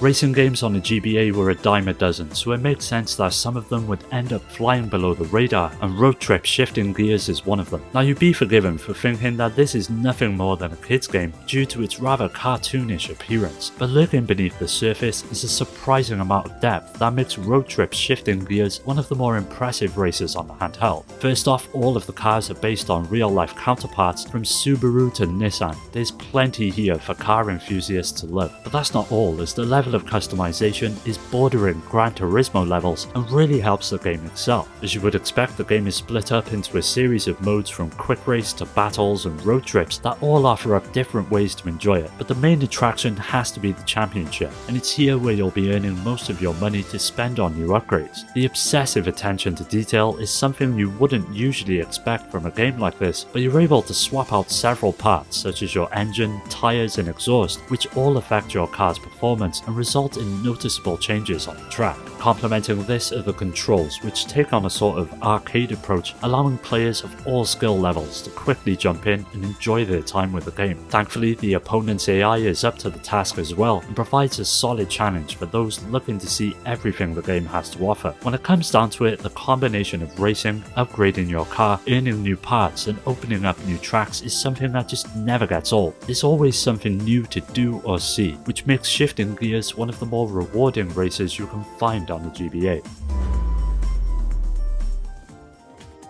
Racing games on the GBA were a dime a dozen, so it makes sense that some of them would end up flying below the radar, and Road Trip Shifting Gears is one of them. Now you'd be forgiven for thinking that this is nothing more than a kids game due to its rather cartoonish appearance, but lurking beneath the surface is a surprising amount of depth that makes Road Trip Shifting Gears one of the more impressive races on the handheld. First off, all of the cars are based on real life counterparts from Subaru to Nissan. There's plenty here for car enthusiasts to love, but that's not all, as the level of customization is bordering Gran Turismo levels and really helps the game excel. As you would expect, the game is split up into a series of modes from quick race to battles and road trips that all offer up different ways to enjoy it, but the main attraction has to be the championship, and it's here where you'll be earning most of your money to spend on new upgrades. The obsessive attention to detail is something you wouldn't usually expect from a game like this, but you're able to swap out several parts such as your engine, tyres and exhaust, which all affect your car's performance and result in noticeable changes on the track. Complementing this are the controls, which take on a sort of arcade approach, allowing players of all skill levels to quickly jump in and enjoy their time with the game. Thankfully, the opponent's AI is up to the task as well and provides a solid challenge for those looking to see everything the game has to offer. When it comes down to it, the combination of racing, upgrading your car, earning new parts and opening up new tracks is something that just never gets old. There's always something new to do or see, which makes Shifting Gears one of the more rewarding races you can find on the GBA.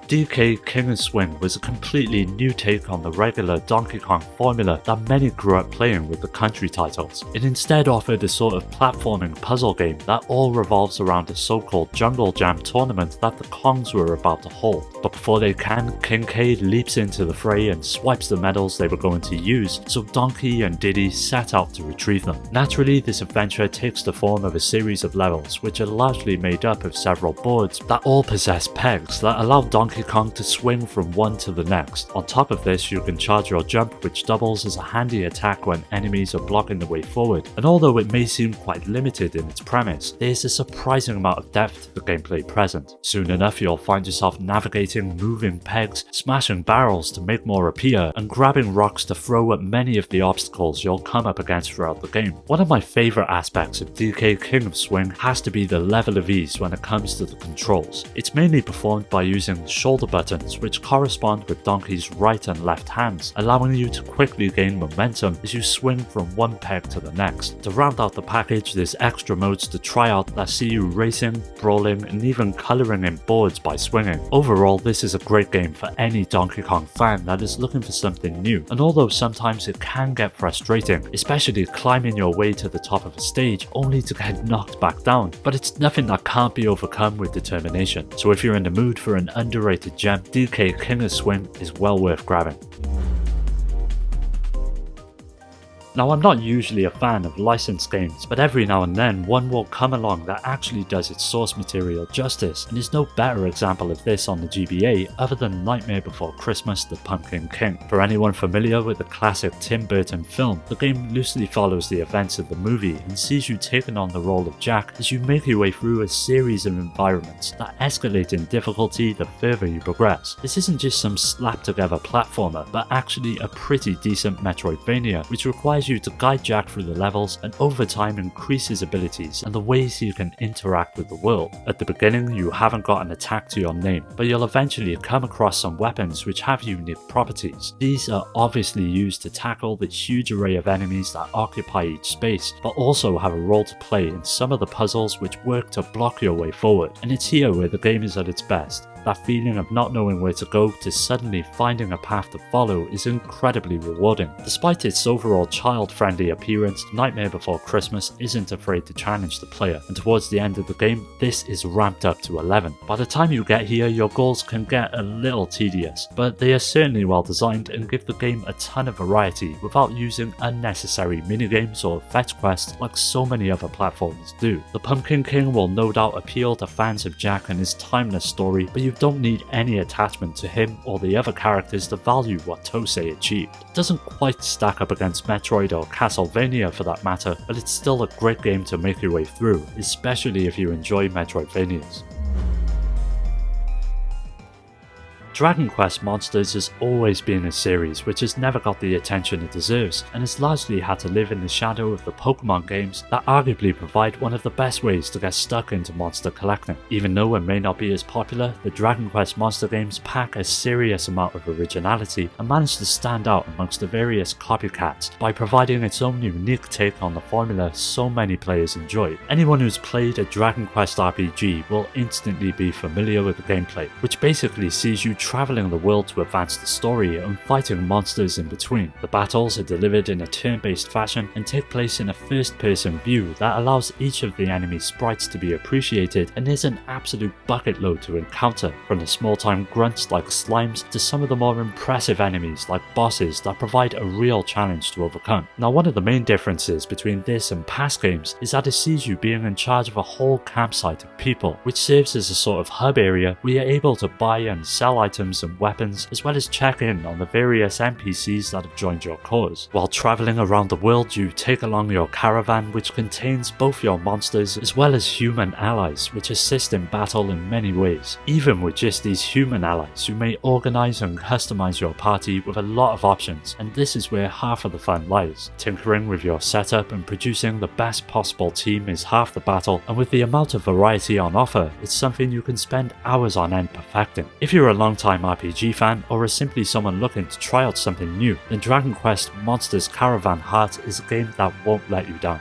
DK King of Swing was a completely new take on the regular Donkey Kong formula that many grew up playing with the country titles. It instead offered a sort of platforming puzzle game that all revolves around a so-called Jungle Jam tournament that the Kongs were about to hold. But before they can, King K leaps into the fray and swipes the medals they were going to use, so Donkey and Diddy set out to retrieve them. Naturally, this adventure takes the form of a series of levels, which are largely made up of several boards that all possess pegs that allow Donkey Kong to swing from one to the next. On top of this, you can charge your jump, which doubles as a handy attack when enemies are blocking the way forward, and although it may seem quite limited in its premise, there's a surprising amount of depth to the gameplay present. Soon enough, you'll find yourself navigating moving pegs, smashing barrels to make more appear, and grabbing rocks to throw at many of the obstacles you'll come up against throughout the game. One of my favourite aspects of DK King of Swing has to be the level of ease when it comes to the controls. It's mainly performed by using the shoulder buttons, which correspond with Donkey's right and left hands, allowing you to quickly gain momentum as you swing from one peg to the next. To round out the package, there's extra modes to try out that see you racing, brawling, and even colouring in boards by swinging. Overall, this is a great game for any Donkey Kong fan that is looking for something new, and although sometimes it can get frustrating, especially climbing your way to the top of a stage only to get knocked back down, but it's nothing that can't be overcome with determination. So if you're in the mood for an underrated gem, DK King of Swing is well worth grabbing. Now, I'm not usually a fan of licensed games, but every now and then one will come along that actually does its source material justice, and there's no better example of this on the GBA other than Nightmare Before Christmas: The Pumpkin King. For anyone familiar with the classic Tim Burton film, the game loosely follows the events of the movie and sees you taking on the role of Jack as you make your way through a series of environments that escalate in difficulty the further you progress. This isn't just some slapped together platformer, but actually a pretty decent Metroidvania, which requires you to guide Jack through the levels and over time increase his abilities and the ways he can interact with the world. At the beginning, you haven't got an attack to your name, but you'll eventually come across some weapons which have unique properties. These are obviously used to tackle the huge array of enemies that occupy each space, but also have a role to play in some of the puzzles which work to block your way forward. And it's here where the game is at its best. That feeling of not knowing where to go to suddenly finding a path to follow is incredibly rewarding. Despite its overall child-friendly appearance, Nightmare Before Christmas isn't afraid to challenge the player, and towards the end of the game, this is ramped up to 11. By the time you get here, your goals can get a little tedious, but they are certainly well designed and give the game a ton of variety without using unnecessary minigames or fetch quests like so many other platformers do. The Pumpkin King will no doubt appeal to fans of Jack and his timeless story, but you don't need any attachment to him or the other characters to value what Tosei achieved. It doesn't quite stack up against Metroid or Castlevania for that matter, but it's still a great game to make your way through, especially if you enjoy Metroidvanias. Dragon Quest Monsters has always been a series which has never got the attention it deserves, and has largely had to live in the shadow of the Pokemon games that arguably provide one of the best ways to get stuck into monster collecting. Even though it may not be as popular, the Dragon Quest monster games pack a serious amount of originality and manage to stand out amongst the various copycats by providing its own unique take on the formula so many players enjoy. Anyone who's played a Dragon Quest RPG will instantly be familiar with the gameplay, which basically sees you traveling the world to advance the story and fighting monsters in between. The battles are delivered in a turn-based fashion and take place in a first-person view that allows each of the enemy sprites to be appreciated, and is an absolute bucket load to encounter, from the small-time grunts like slimes to some of the more impressive enemies like bosses that provide a real challenge to overcome. Now, one of the main differences between this and past games is that it sees you being in charge of a whole campsite of people, which serves as a sort of hub area where you're able to buy and sell items and weapons, as well as check in on the various NPCs that have joined your cause. While travelling around the world, you take along your caravan, which contains both your monsters as well as human allies, which assist in battle in many ways. Even with just these human allies, you may organise and customise your party with a lot of options, and this is where half of the fun lies. Tinkering with your setup and producing the best possible team is half the battle, and with the amount of variety on offer, it's something you can spend hours on end perfecting. If you're a long-time RPG fan, or is simply someone looking to try out something new, then Dragon Quest Monsters Caravan Heart is a game that won't let you down.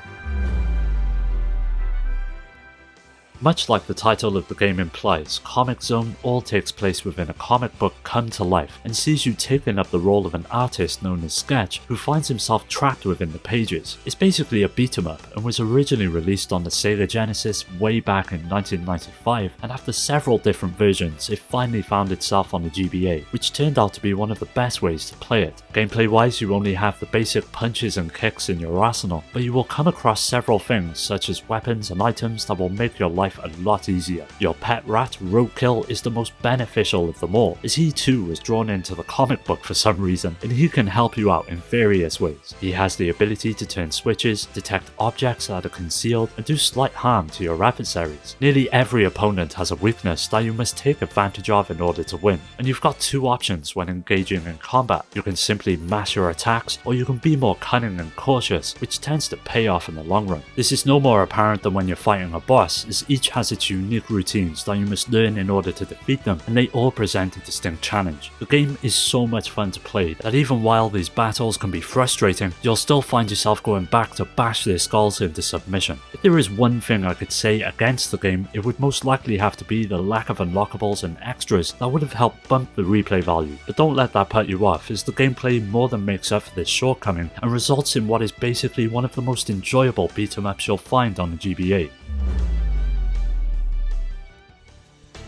Much like the title of the game implies, Comic Zone all takes place within a comic book come to life, and sees you taking up the role of an artist known as Sketch, who finds himself trapped within the pages. It's basically a beat 'em up, and was originally released on the Sega Genesis way back in 1995, and after several different versions, it finally found itself on the GBA, which turned out to be one of the best ways to play it. Gameplay wise, you only have the basic punches and kicks in your arsenal, but you will come across several things such as weapons and items that will make your life a lot easier. Your pet rat, Roadkill, is the most beneficial of them all, as he too was drawn into the comic book for some reason, and he can help you out in various ways. He has the ability to turn switches, detect objects that are concealed, and do slight harm to your adversaries. Nearly every opponent has a weakness that you must take advantage of in order to win, and you've got two options when engaging in combat. You can simply mash your attacks, or you can be more cunning and cautious, which tends to pay off in the long run. This is no more apparent than when you're fighting a boss, as each has its unique routines that you must learn in order to defeat them, and they all present a distinct challenge. The game is so much fun to play that even while these battles can be frustrating, you'll still find yourself going back to bash their skulls into submission. If there is one thing I could say against the game, it would most likely have to be the lack of unlockables and extras that would have helped bump the replay value, but don't let that put you off, as the gameplay more than makes up for this shortcoming and results in what is basically one of the most enjoyable beat 'em ups you'll find on the GBA.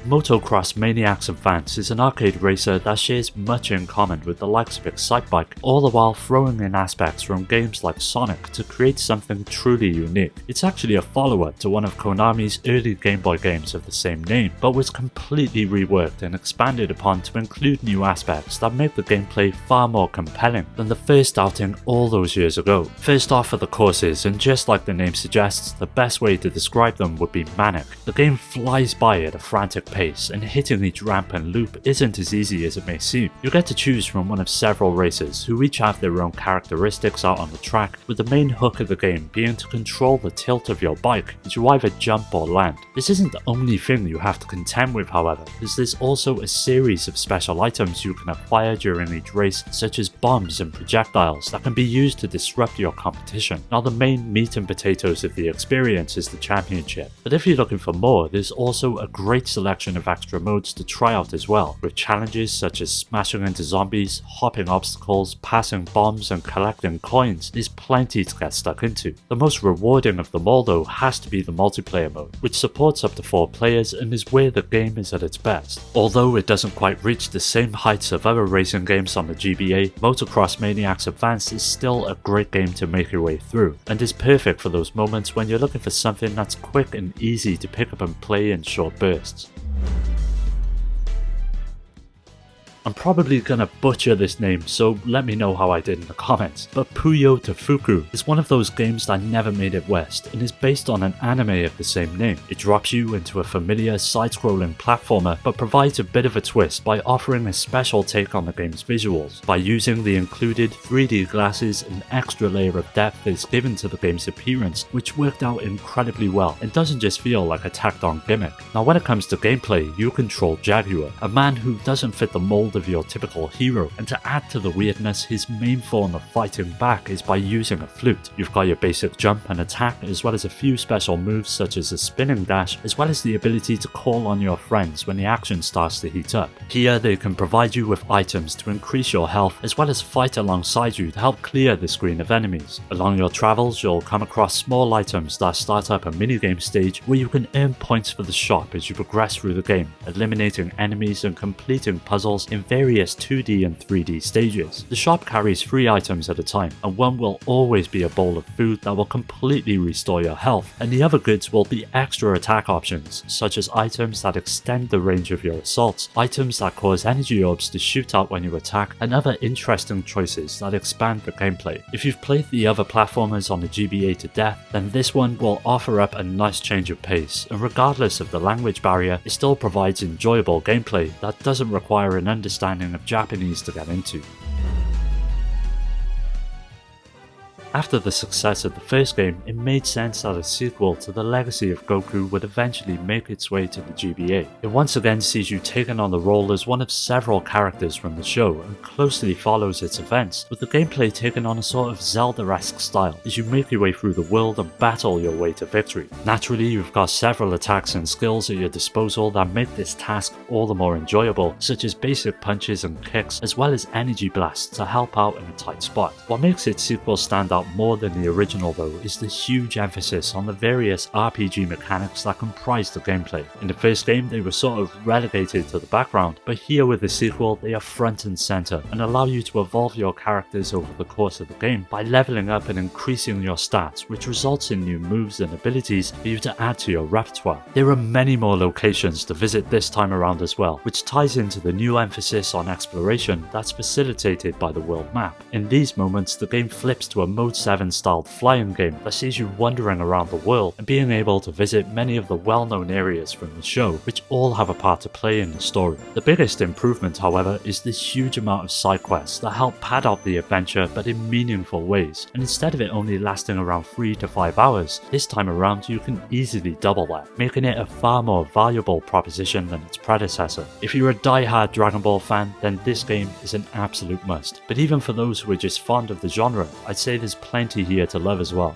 Motocross Maniacs Advance is an arcade racer that shares much in common with the likes of Excitebike, all the while throwing in aspects from games like Sonic to create something truly unique. It's actually a follow-up to one of Konami's early Game Boy games of the same name, but was completely reworked and expanded upon to include new aspects that make the gameplay far more compelling than the first outing all those years ago. First off are the courses, and just like the name suggests, the best way to describe them would be manic. The game flies by at a frantic pace, and hitting each ramp and loop isn't as easy as it may seem. You get to choose from one of several racers who each have their own characteristics out on the track, with the main hook of the game being to control the tilt of your bike as you either jump or land. This isn't the only thing you have to contend with, however, as there's also a series of special items you can acquire during each race, such as bombs and projectiles that can be used to disrupt your competition. Now, the main meat and potatoes of the experience is the championship, but if you're looking for more, there's also a great selection of extra modes to try out as well, with challenges such as smashing into zombies, hopping obstacles, passing bombs and collecting coins. There's plenty to get stuck into. The most rewarding of them all though has to be the multiplayer mode, which supports up to 4 players and is where the game is at its best. Although it doesn't quite reach the same heights of other racing games on the GBA, Motocross Maniacs Advance is still a great game to make your way through, and is perfect for those moments when you're looking for something that's quick and easy to pick up and play in short bursts. I'm probably gonna butcher this name, so let me know how I did in the comments, but Puyo Tofuku is one of those games that never made it west and is based on an anime of the same name. It drops you into a familiar side-scrolling platformer but provides a bit of a twist by offering a special take on the game's visuals. By using the included 3D glasses, an extra layer of depth is given to the game's appearance, which worked out incredibly well and doesn't just feel like a tacked on gimmick. Now when it comes to gameplay, you control Jaguar, a man who doesn't fit the mold of your typical hero, and to add to the weirdness, his main form of fighting back is by using a flute. You've got your basic jump and attack, as well as a few special moves such as a spinning dash, as well as the ability to call on your friends when the action starts to heat up. Here they can provide you with items to increase your health, as well as fight alongside you to help clear the screen of enemies. Along your travels, you'll come across small items that start up a minigame stage where you can earn points for the shop as you progress through the game, eliminating enemies and completing puzzles in various 2D and 3D stages. The shop carries 3 items at a time, and one will always be a bowl of food that will completely restore your health, and the other goods will be extra attack options, such as items that extend the range of your assaults, items that cause energy orbs to shoot out when you attack, and other interesting choices that expand the gameplay. If you've played the other platformers on the GBA to death, then this one will offer up a nice change of pace, and regardless of the language barrier, it still provides enjoyable gameplay that doesn't require an understanding of Japanese to get into. After the success of the first game, it made sense that a sequel to the legacy of Goku would eventually make its way to the GBA. It once again sees you taking on the role as one of several characters from the show and closely follows its events, with the gameplay taking on a sort of Zelda-esque style as you make your way through the world and battle your way to victory. Naturally, you've got several attacks and skills at your disposal that make this task all the more enjoyable, such as basic punches and kicks, as well as energy blasts to help out in a tight spot. What makes its sequel stand out more than the original though is the huge emphasis on the various RPG mechanics that comprise the gameplay. In the first game they were sort of relegated to the background, but here with the sequel they are front and center and allow you to evolve your characters over the course of the game by leveling up and increasing your stats, which results in new moves and abilities for you to add to your repertoire. There are many more locations to visit this time around as well, which ties into the new emphasis on exploration that's facilitated by the world map. In these moments the game flips to a Mode 7 styled flying game that sees you wandering around the world and being able to visit many of the well-known areas from the show, which all have a part to play in the story. The biggest improvement, however, is the huge amount of side quests that help pad out the adventure but in meaningful ways, and instead of it only lasting around 3 to 5 hours, this time around you can easily double that, making it a far more valuable proposition than its predecessor. If you're a die-hard Dragon Ball fan, then this game is an absolute must, but even for those who are just fond of the genre, I'd say there's plenty here to love as well.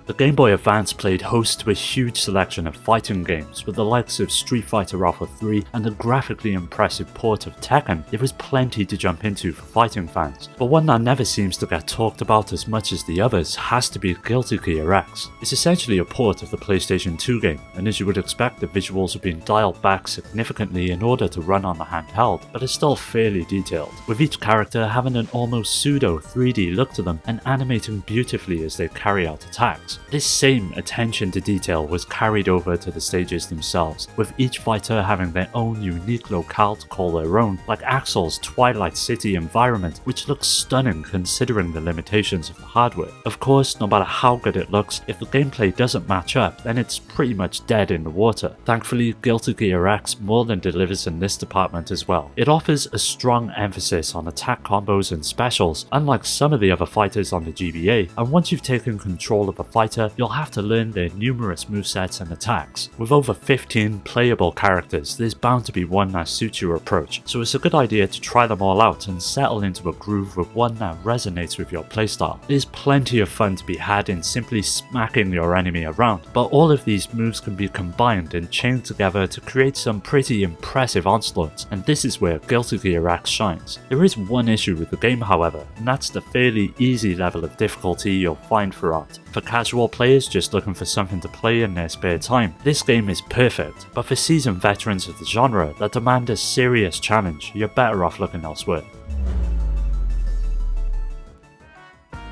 The Game Boy Advance played host to a huge selection of fighting games, with the likes of Street Fighter Alpha 3 and the graphically impressive port of Tekken. There was plenty to jump into for fighting fans, but one that never seems to get talked about as much as the others has to be Guilty Gear X. It's essentially a port of the PlayStation 2 game, and as you would expect the visuals have been dialed back significantly in order to run on the handheld, but it's still fairly detailed, with each character having an almost pseudo 3D look to them and animating beautifully as they carry out attacks. This same attention to detail was carried over to the stages themselves, with each fighter having their own unique locale to call their own, like Axel's Twilight City environment, which looks stunning considering the limitations of the hardware. Of course, no matter how good it looks, if the gameplay doesn't match up, then it's pretty much dead in the water. Thankfully, Guilty Gear X more than delivers in this department as well. It offers a strong emphasis on attack combos and specials, unlike some of the other fighters on the GBA, and once you've taken control of a fighter, you'll have to learn their numerous movesets and attacks. With over 15 playable characters, there's bound to be one that suits your approach, so it's a good idea to try them all out and settle into a groove with one that resonates with your playstyle. There's plenty of fun to be had in simply smacking your enemy around, but all of these moves can be combined and chained together to create some pretty impressive onslaughts, and this is where Guilty Gear X shines. There is one issue with the game, however, and that's the fairly easy level of difficulty you'll find throughout. For casual players just looking for something to play in their spare time, this game is perfect, but for seasoned veterans of the genre that demand a serious challenge, you're better off looking elsewhere.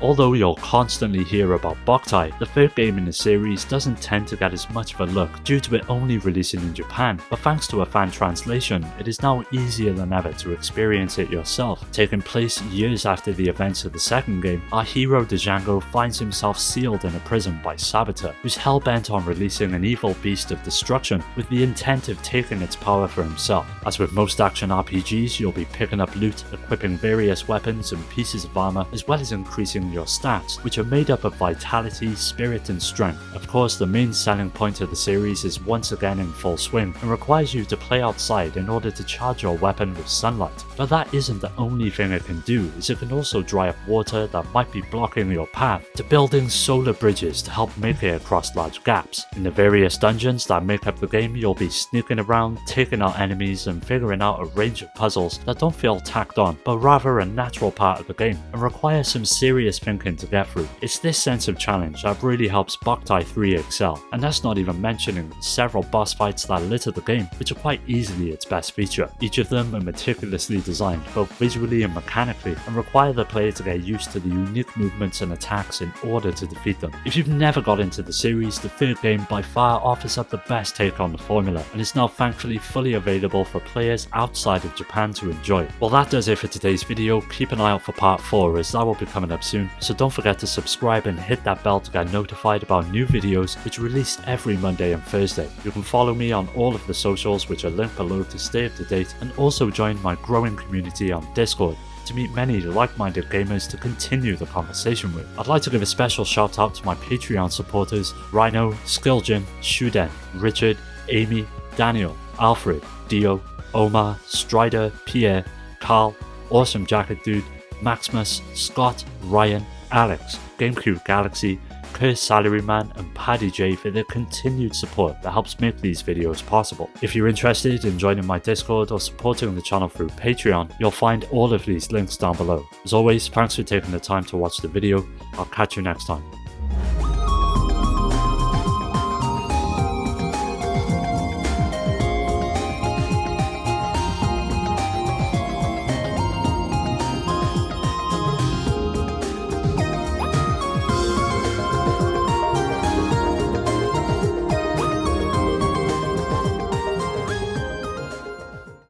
Although you'll constantly hear about Boktai, the third game in the series doesn't tend to get as much of a look due to it only releasing in Japan, but thanks to a fan translation, it is now easier than ever to experience it yourself. Taking place years after the events of the second game, our hero Django finds himself sealed in a prison by Saboteur, who's hell-bent on releasing an evil beast of destruction with the intent of taking its power for himself. As with most action RPGs, you'll be picking up loot, equipping various weapons and pieces of armor, as well as increasing your stats, which are made up of vitality, spirit and strength. Of course, the main selling point of the series is once again in full swing and requires you to play outside in order to charge your weapon with sunlight. But that isn't the only thing it can do, as it can also dry up water that might be blocking your path, to building solar bridges to help make it across large gaps. In the various dungeons that make up the game, you'll be sneaking around, taking out enemies and figuring out a range of puzzles that don't feel tacked on, but rather a natural part of the game and require some serious thinking to get through. It's this sense of challenge that really helps Boktai 3 excel, and that's not even mentioning the several boss fights that litter the game, which are quite easily its best feature. Each of them are meticulously designed, both visually and mechanically, and require the player to get used to the unique movements and attacks in order to defeat them. If you've never got into the series, the third game by far offers up the best take on the formula, and is now thankfully fully available for players outside of Japan to enjoy. Well, that does it for today's video. Keep an eye out for part 4, as that will be coming up soon, so don't forget to subscribe and hit that bell to get notified about new videos which release every Monday and Thursday. You can follow me on all of the socials which are linked below to stay up to date, and also join my growing community on Discord to meet many like-minded gamers to continue the conversation with. I'd like to give a special shout out to my Patreon supporters: Rhino, Skilljin, Shuden, Richard, Amy, Daniel, Alfred, Dio, Omar, Strider, Pierre, Carl, Awesome Jacket Dude, Maximus, Scott, Ryan, Alex, GameCube Galaxy, Curse Salaryman and Paddy J for their continued support that helps make these videos possible. If you're interested in joining my Discord or supporting the channel through Patreon, you'll find all of these links down below. As always, thanks for taking the time to watch the video. I'll catch you next time.